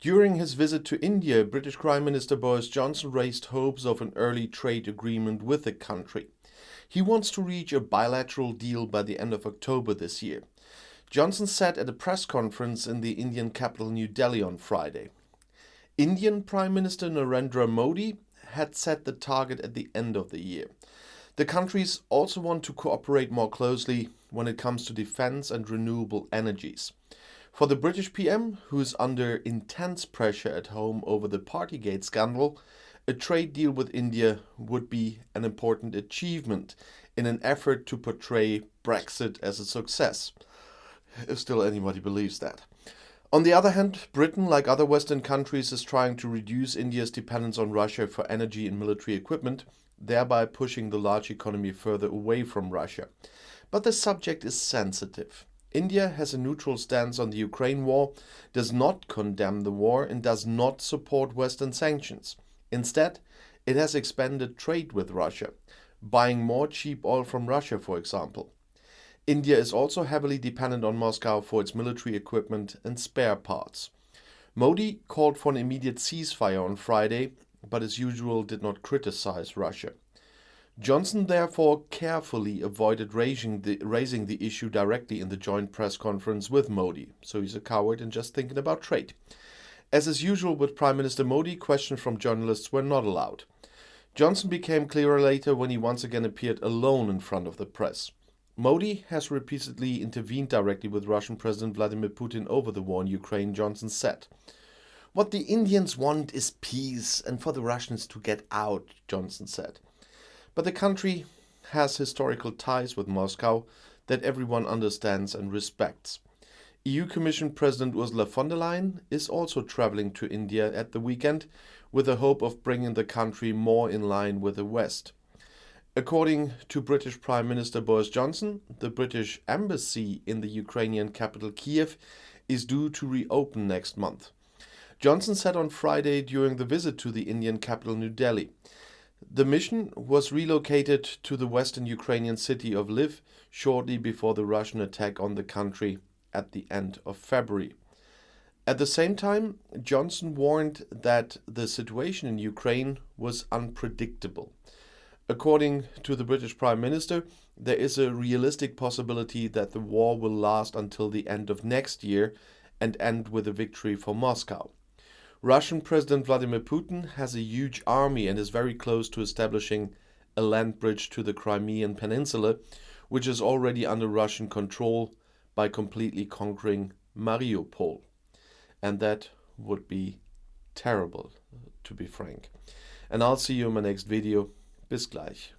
During his visit to India, British Prime Minister Boris Johnson raised hopes of an early trade agreement with the country. He wants to reach a bilateral deal by the end of October this year. Johnson said at a press conference in the Indian capital New Delhi on Friday. Indian Prime Minister Narendra Modi had set the target at the end of the year. The countries also want to cooperate more closely when it comes to defense and renewable energies. For the British PM, who is under intense pressure at home over the Partygate scandal, a trade deal with India would be an important achievement in an effort to portray Brexit as a success, if still anybody believes that. On the other hand, Britain, like other Western countries, is trying to reduce India's dependence on Russia for energy and military equipment, thereby pushing the large economy further away from Russia. But the subject is sensitive. India has a neutral stance on the Ukraine war, does not condemn the war, and does not support Western sanctions. Instead, it has expanded trade with Russia, buying more cheap oil from Russia, for example. India is also heavily dependent on Moscow for its military equipment and spare parts. Modi called for an immediate ceasefire on Friday, but as usual did not criticize Russia. Johnson therefore carefully avoided raising the issue directly in the joint press conference with Modi, so he's a coward and just thinking about trade. As is usual with Prime Minister Modi, questions from journalists were not allowed. Johnson became clearer later when he once again appeared alone in front of the press. Modi has repeatedly intervened directly with Russian President Vladimir Putin over the war in Ukraine, Johnson said. What the Indians want is peace and for the Russians to get out, Johnson said. But the country has historical ties with Moscow that everyone understands and respects. EU Commission President Ursula von der Leyen is also traveling to India at the weekend with the hope of bringing the country more in line with the West. According to British Prime Minister Boris Johnson, the British embassy in the Ukrainian capital Kiev is due to reopen next month. Johnson said on Friday during the visit to the Indian capital New Delhi. The mission was relocated to the western Ukrainian city of Lviv shortly before the Russian attack on the country at the end of February. At the same time, Johnson warned that the situation in Ukraine was unpredictable. According to the British Prime Minister, there is a realistic possibility that the war will last until the end of next year and end with a victory for Moscow. Russian President Vladimir Putin has a huge army and is very close to establishing a land bridge to the Crimean Peninsula, which is already under Russian control by completely conquering Mariupol. And that would be terrible, to be frank. And I'll see you in my next video. Bis gleich.